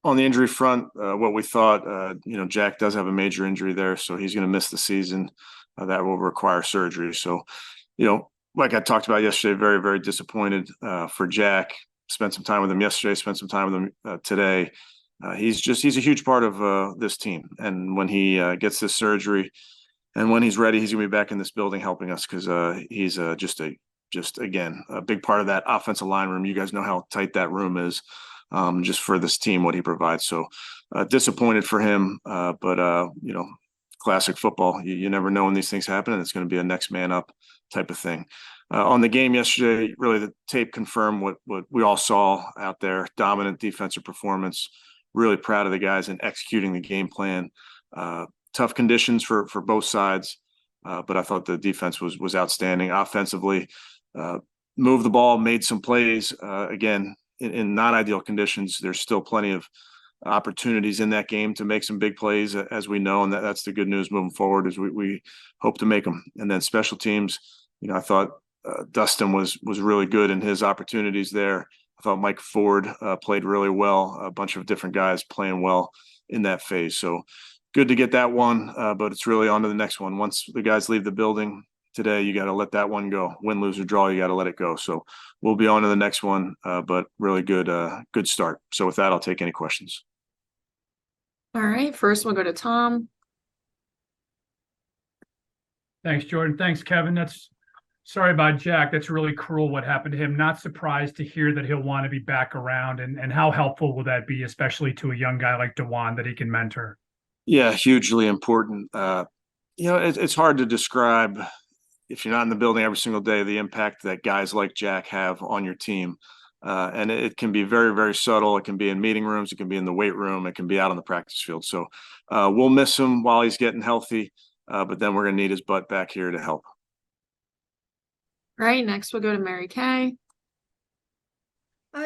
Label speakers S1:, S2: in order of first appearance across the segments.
S1: on the injury front, what we thought, Jack does have a major injury there, so he's going to miss the season. That will require surgery. So, like I talked about yesterday, very, very disappointed for Jack. Spent some time with him yesterday, spent some time with him today. He's a huge part of this team. And when he gets this surgery and when he's ready, he's going to be back in this building helping us because he's again, a big part of that offensive line room. You guys know how tight that room is. Just for this team, what he provides. So disappointed for him, but classic football. You never know when these things happen, and it's going to be a next man up type of thing. On the game yesterday, really the tape confirmed what we all saw out there. Dominant defensive performance. Really proud of the guys in executing the game plan. Tough conditions for both sides, but I thought the defense was outstanding. Offensively, moved the ball, made some plays. Again, in not ideal conditions, there's still plenty of opportunities in that game to make some big plays, as we know, and that's the good news moving forward. Is we hope to make them. And then special teams, I thought Dustin was really good in his opportunities there. I thought Mike Ford played really well. A bunch of different guys playing well in that phase. So good to get that one, but it's really on to the next one. Once the guys leave the building today, you got to let that one go. Win, lose, or draw, you got to let it go. So we'll be on to the next one, but really good start. So with that, I'll take any questions.
S2: All right, first we'll go to Tom.
S3: Thanks, Jordan. Thanks, Kevin. Sorry about Jack. That's really cruel what happened to him. Not surprised to hear that he'll want to be back around. And how helpful will that be, especially to a young guy like DeJuan that he can mentor?
S1: Yeah, hugely important. It's hard to describe, if you're not in the building every single day, the impact that guys like Jack have on your team. And it can be very, very subtle. It can be in meeting rooms. It can be in the weight room. It can be out on the practice field. So we'll miss him while he's getting healthy, but then we're going to need his butt back here to help.
S2: All right, next we'll go to Mary Kay.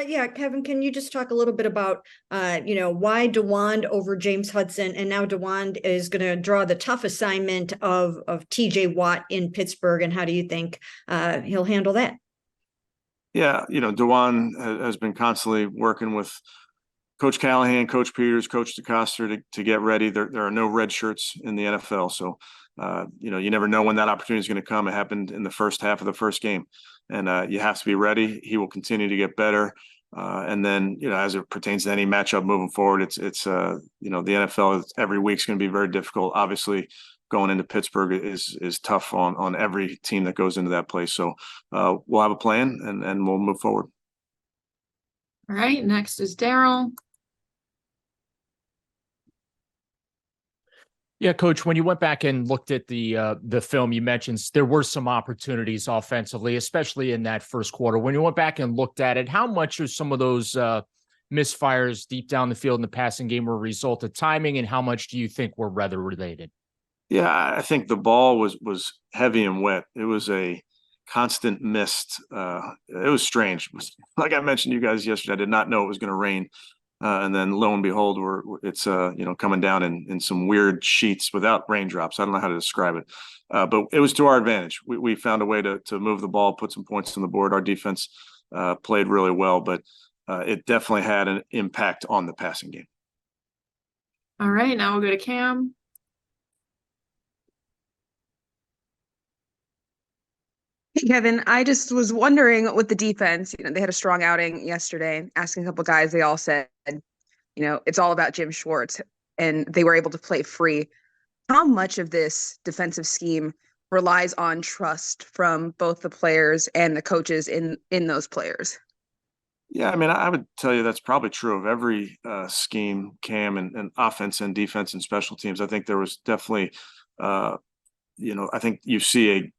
S4: Yeah, Kevin, can you just talk a little bit about, why DeJuan over James Hudson, and now DeJuan is going to draw the tough assignment of TJ Watt in Pittsburgh, and how do you think he'll handle that?
S1: Yeah, DeJuan has been constantly working with Coach Callahan, Coach Peters, Coach DeCoster to get ready. There are no red shirts in the NFL, so you never know when that opportunity is going to come. It happened in the first half of the first game. And you have to be ready. He will continue to get better. And then, as it pertains to any matchup moving forward, it's the NFL every week is going to be very difficult. Obviously, going into Pittsburgh is tough on every team that goes into that place. So we'll have a plan and we'll move forward.
S2: All right, next is Daryl.
S5: Yeah, Coach, when you went back and looked at the film, you mentioned there were some opportunities offensively, especially in that first quarter. When you went back and looked at it, how much of some of those misfires deep down the field in the passing game were a result of timing, and how much do you think were weather related?
S1: Yeah, I think the ball was heavy and wet. It was a constant mist. It was strange. Like I mentioned to you guys yesterday, I did not know it was going to rain. And then lo and behold, it's coming down in some weird sheets without raindrops. I don't know how to describe it, but it was to our advantage. We found a way to move the ball, put some points on the board. Our defense played really well, but it definitely had an impact on the passing game.
S2: All right, now we'll go to Cam.
S6: Hey, Kevin, I just was wondering with the defense, they had a strong outing yesterday, asking a couple guys, they all said, it's all about Jim Schwartz, and they were able to play free. How much of this defensive scheme relies on trust from both the players and the coaches in those players?
S1: Yeah, I mean, I would tell you that's probably true of every scheme, Cam, and offense and defense and special teams. I think there was definitely, I think you see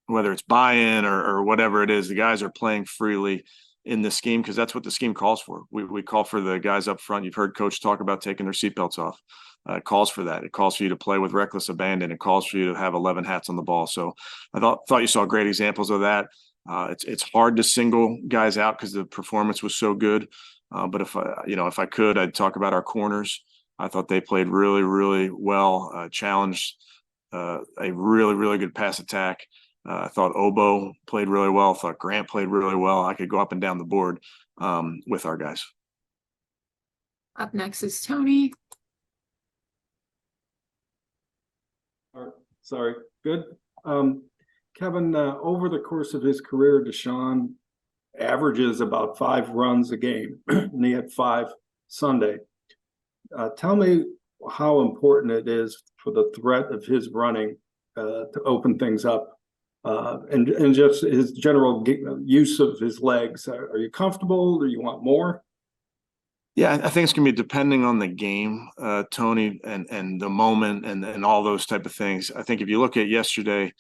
S1: whether it's buy-in or whatever it is, the guys are playing freely in the scheme because that's what the scheme calls for. We call for the guys up front. You've heard Coach talk about taking their seatbelts off. It calls for that. It calls for you to play with reckless abandon. It calls for you to have 11 hats on the ball. So I thought you saw great examples of that. It's hard to single guys out because the performance was so good. But if I could, I'd talk about our corners. I thought they played really, really well, challenged a really, really good pass attack. I thought Obo played really well. I thought Grant played really well. I could go up and down the board with our guys.
S2: Up next is Tony.
S7: Sorry. Good. Kevin, over the course of his career, Deshaun averages about 5 runs a game, and he had 5 Sunday. Tell me how important it is for the threat of his running to open things up, and just his general use of his legs. Are you comfortable? Do you want more?
S1: Yeah, I think it's going to be depending on the game, Tony, and the moment and all those type of things. I think if you look at yesterday,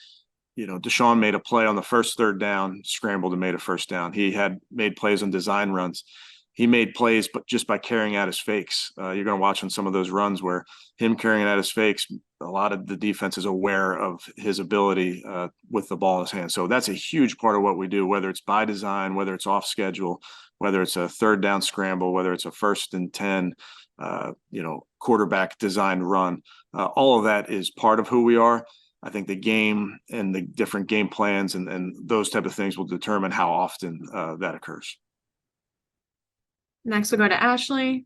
S1: Deshaun made a play on the first third down, scrambled and made a first down. He had made plays on design runs. He made plays, but just by carrying out his fakes. You're going to watch on some of those runs where him carrying out his fakes, a lot of the defense is aware of his ability with the ball in his hand. So that's a huge part of what we do, whether it's by design, whether it's off schedule, whether it's a third down scramble, whether it's a 1st and 10, quarterback designed run. All of that is part of who we are. I think the game and the different game plans and those type of things will determine how often that occurs.
S2: Next, we'll go to Ashley.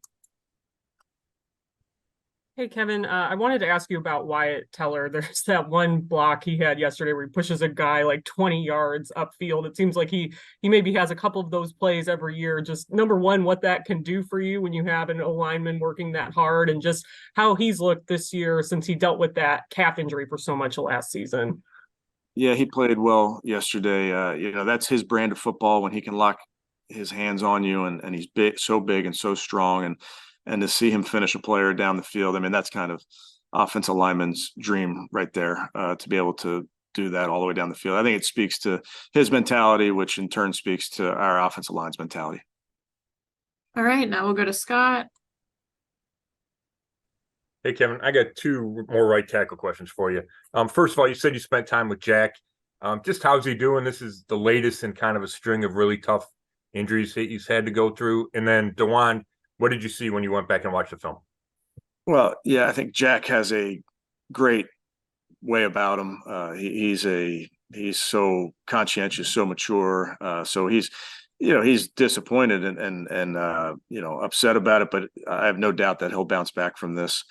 S8: Hey, Kevin, I wanted to ask you about Wyatt Teller. There's that one block he had yesterday where he pushes a guy like 20 yards upfield. It seems like he maybe has a couple of those plays every year. Just number one, what that can do for you when you have an O-lineman working that hard, and just how he's looked this year since he dealt with that calf injury for so much of last season.
S1: Yeah, he played well yesterday. That's his brand of football when he can lock his hands on you, and he's big and so strong, and to see him finish a player down the field, I mean, that's kind of offensive lineman's dream right there, to be able to do that all the way down the field. I think it speaks to his mentality, which in turn speaks to our offensive line's mentality.
S2: All right, now we'll go to Scott.
S9: Hey, Kevin, I got 2 more right tackle questions for you. First of all, you said you spent time with Jack. Just how's he doing? This is the latest in kind of a string of really tough injuries he's had to go through. And then DeJuan, what did you see when you went back and watched the film?
S1: Well, yeah, I think Jack has a great way about him. He's so conscientious, so mature. So he's disappointed and upset about it, but I have no doubt that he'll bounce back from this,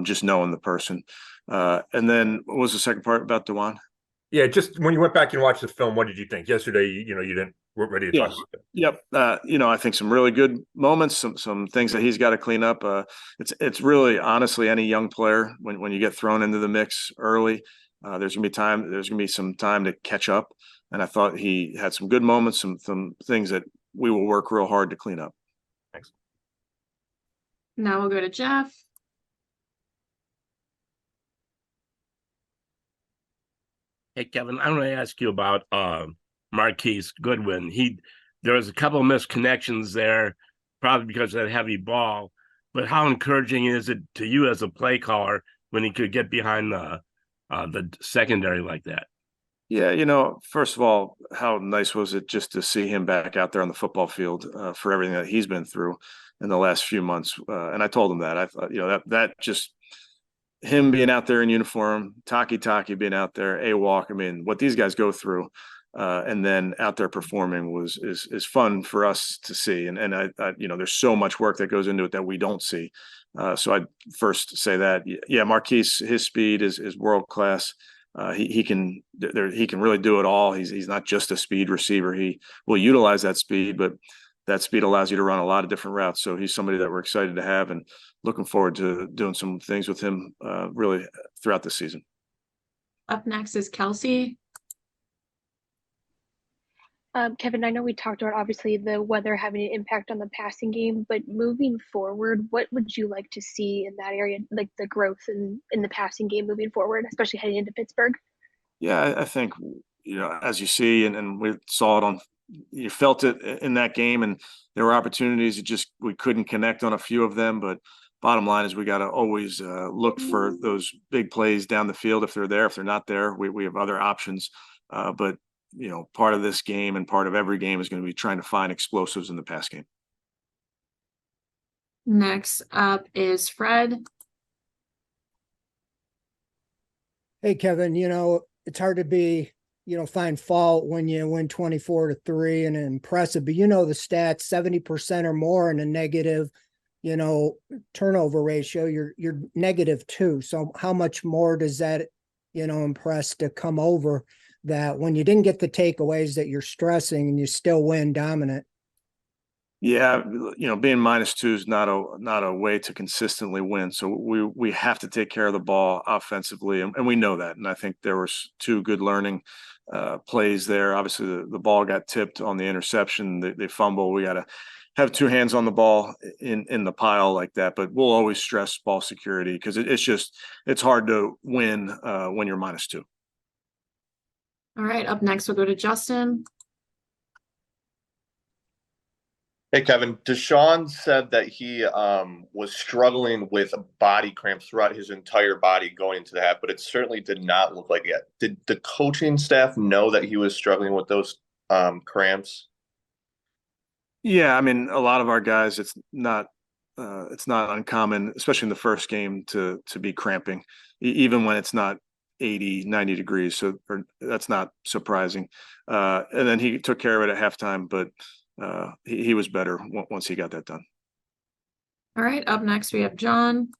S1: just knowing the person. And then what was the second part about DeJuan?
S9: Yeah, just when you went back and watched the film, what did you think? Yesterday, you weren't ready to talk about it.
S1: Yep. I think some really good moments, some things that he's got to clean up. It's really, honestly, any young player, when you get thrown into the mix early, there's gonna be some time to catch up. And I thought he had some good moments, some things that we will work real hard to clean up.
S9: Thanks.
S2: Now we'll go to Jeff.
S10: Hey, Kevin, I'm going to ask you about Marquise Goodwin. There was a couple of missed connections there, probably because of that heavy ball. But how encouraging is it to you as a play caller when he could get behind the secondary like that?
S1: Yeah, first of all, how nice was it just to see him back out there on the football field for everything that he's been through in the last few months. And I told him that. I thought, that just him being out there in uniform, Taki being out there, A-Walk, I mean, what these guys go through, and then out there performing is fun for us to see. And I there's so much work that goes into it that we don't see. So I'd first say that, yeah, Marquise, his speed is world-class. He can really do it all. He's not just a speed receiver. He will utilize that speed, but that speed allows you to run a lot of different routes. So he's somebody that we're excited to have and looking forward to doing some things with him really throughout the season.
S2: Up next is Kelsey.
S11: Kevin, I know we talked about obviously the weather having an impact on the passing game, but moving forward, what would you like to see in that area, like the growth in the passing game moving forward, especially heading into Pittsburgh?
S1: Yeah, I think, as you see, and we saw it you felt it in that game, and there were opportunities we couldn't connect on a few of them, but bottom line is we got to always look for those big plays down the field. If they're there, if they're not there, we have other options. But part of this game and part of every game is going to be trying to find explosives in the pass game.
S2: Next up is Fred.
S12: Hey, Kevin, it's hard to find fault when you win 24-3 and impressive, but the stats, 70% or more in a negative turnover ratio, you're -2. So how much more does that, impress to come over that when you didn't get the takeaways that you're stressing and you still win dominant?
S1: Yeah, being -2 is not a way to consistently win. So we have to take care of the ball offensively, and we know that. And I think there was 2 good learning plays there. Obviously, the ball got tipped on the interception. They fumble. We got to have 2 hands on the ball in the pile like that. But we'll always stress ball security because it's hard to win when you're -2.
S2: All right, up next, we'll go to Justin.
S13: Hey, Kevin. Deshaun said that he was struggling with body cramps throughout his entire body going into the half, but it certainly did not look like it. Did the coaching staff know that he was struggling with those cramps?
S1: Yeah, I mean, a lot of our guys, it's not uncommon, especially in the first game, to be cramping, even when it's not 80, 90 degrees. So that's not surprising. And then he took care of it at halftime, but he was better once he got that done.
S2: All right, up next, we have John.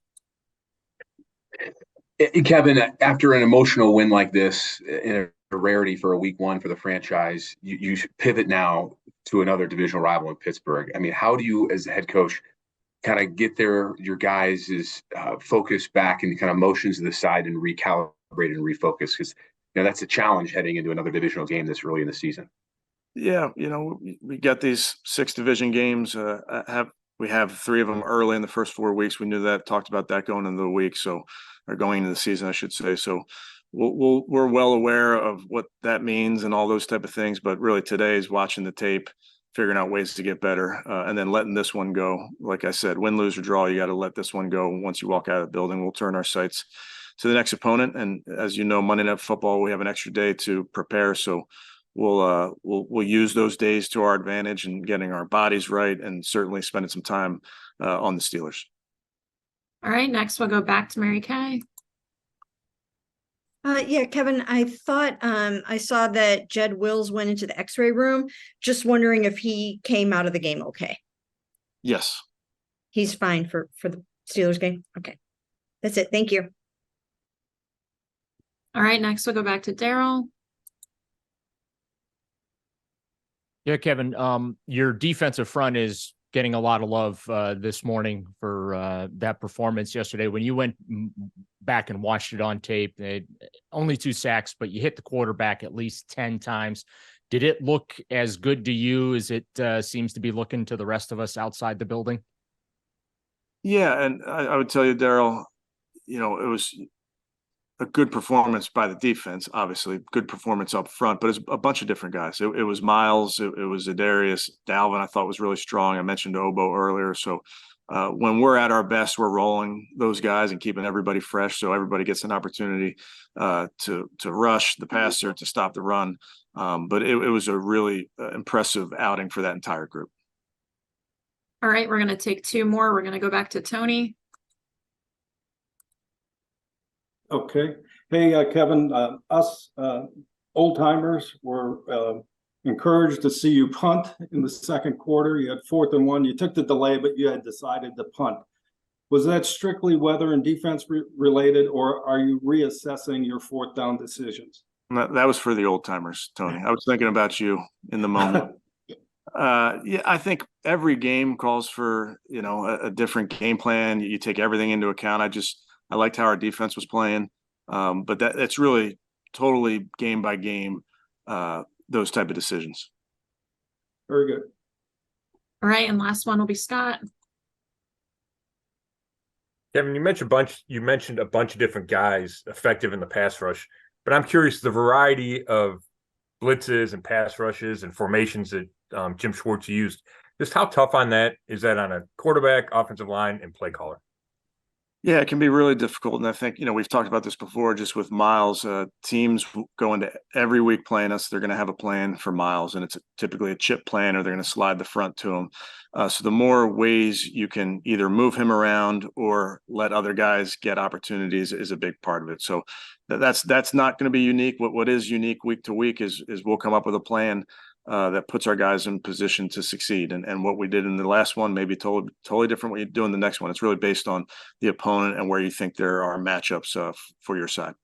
S14: Kevin, after an emotional win like this, in a rarity for a week 1 for the franchise, you pivot now to another divisional rival in Pittsburgh. I mean, how do you, as a head coach, kind of get your guys' focus back and kind of motions to the side and recalibrate and refocus? Because that's a challenge heading into another divisional game this early in the season.
S1: Yeah, we got these 6 division games. We have 3 of them early in the first 4 weeks. We knew that, talked about that going into the week, or going into the season, I should say. So we're well aware of what that means and all those type of things. But really, today is watching the tape, figuring out ways to get better, and then letting this one go. Like I said, win, lose, or draw, you got to let this one go. Once you walk out of the building, we'll turn our sights to the next opponent. And as you know, Monday Night Football, we have an extra day to prepare. So we'll use those days to our advantage and getting our bodies right, and certainly spending some time on the Steelers.
S2: All right, next we'll go back to Mary Kay.
S4: Yeah, Kevin, I thought I saw that Jed Wills went into the X-ray room. Just wondering if he came out of the game okay.
S1: Yes.
S4: He's fine for the Steelers game. Okay. That's it. Thank you.
S2: All right, next we'll go back to Daryl.
S5: Yeah, Kevin, your defensive front is getting a lot of love this morning for that performance yesterday. When you went back and watched it on tape, only 2 sacks, but you hit the quarterback at least 10 times. Did it look as good to you as it seems to be looking to the rest of us outside the building?
S1: Yeah, and I would tell you, Daryl, it was a good performance by the defense, obviously good performance up front, but it's a bunch of different guys. It was Miles, it was Adarius, Dalvin. I thought was really strong. I mentioned Obo earlier. So when we're at our best, we're rolling those guys and keeping everybody fresh, so everybody gets an opportunity to rush the passer, to stop the run. But it was a really impressive outing for that entire group.
S2: All right, we're going to take 2 more. We're going to go back to Tony.
S7: Okay. Hey, Kevin, us old timers were encouraged to see you punt in the second quarter. You had 4th and 1. You took the delay, but you had decided to punt. Was that strictly weather and defense related, or are you reassessing your 4th down decisions?
S1: That was for the old timers, Tony. I was thinking about you in the moment. Yeah, I think every game calls for, a different game plan. You take everything into account. I liked how our defense was playing, but that's really totally game by game, those type of decisions.
S7: Very good.
S2: All right, and last one will be Scott.
S9: Kevin, you mentioned a bunch of different guys effective in the pass rush, but I'm curious the variety of blitzes and pass rushes and formations that Jim Schwartz used. Just how tough on that is that on a quarterback, offensive line, and play caller?
S1: Yeah, it can be really difficult. And I think, we've talked about this before, just with Miles. Teams go into every week playing us. They're going to have a plan for Miles, and it's typically a chip plan, or they're going to slide the front to him. So the more ways you can either move him around or let other guys get opportunities is a big part of it. So that's not going to be unique. What is unique week to week is we'll come up with a plan that puts our guys in position to succeed. And what we did in the last one, maybe totally different what you do in the next one. It's really based on the opponent and where you think there are matchups for your side.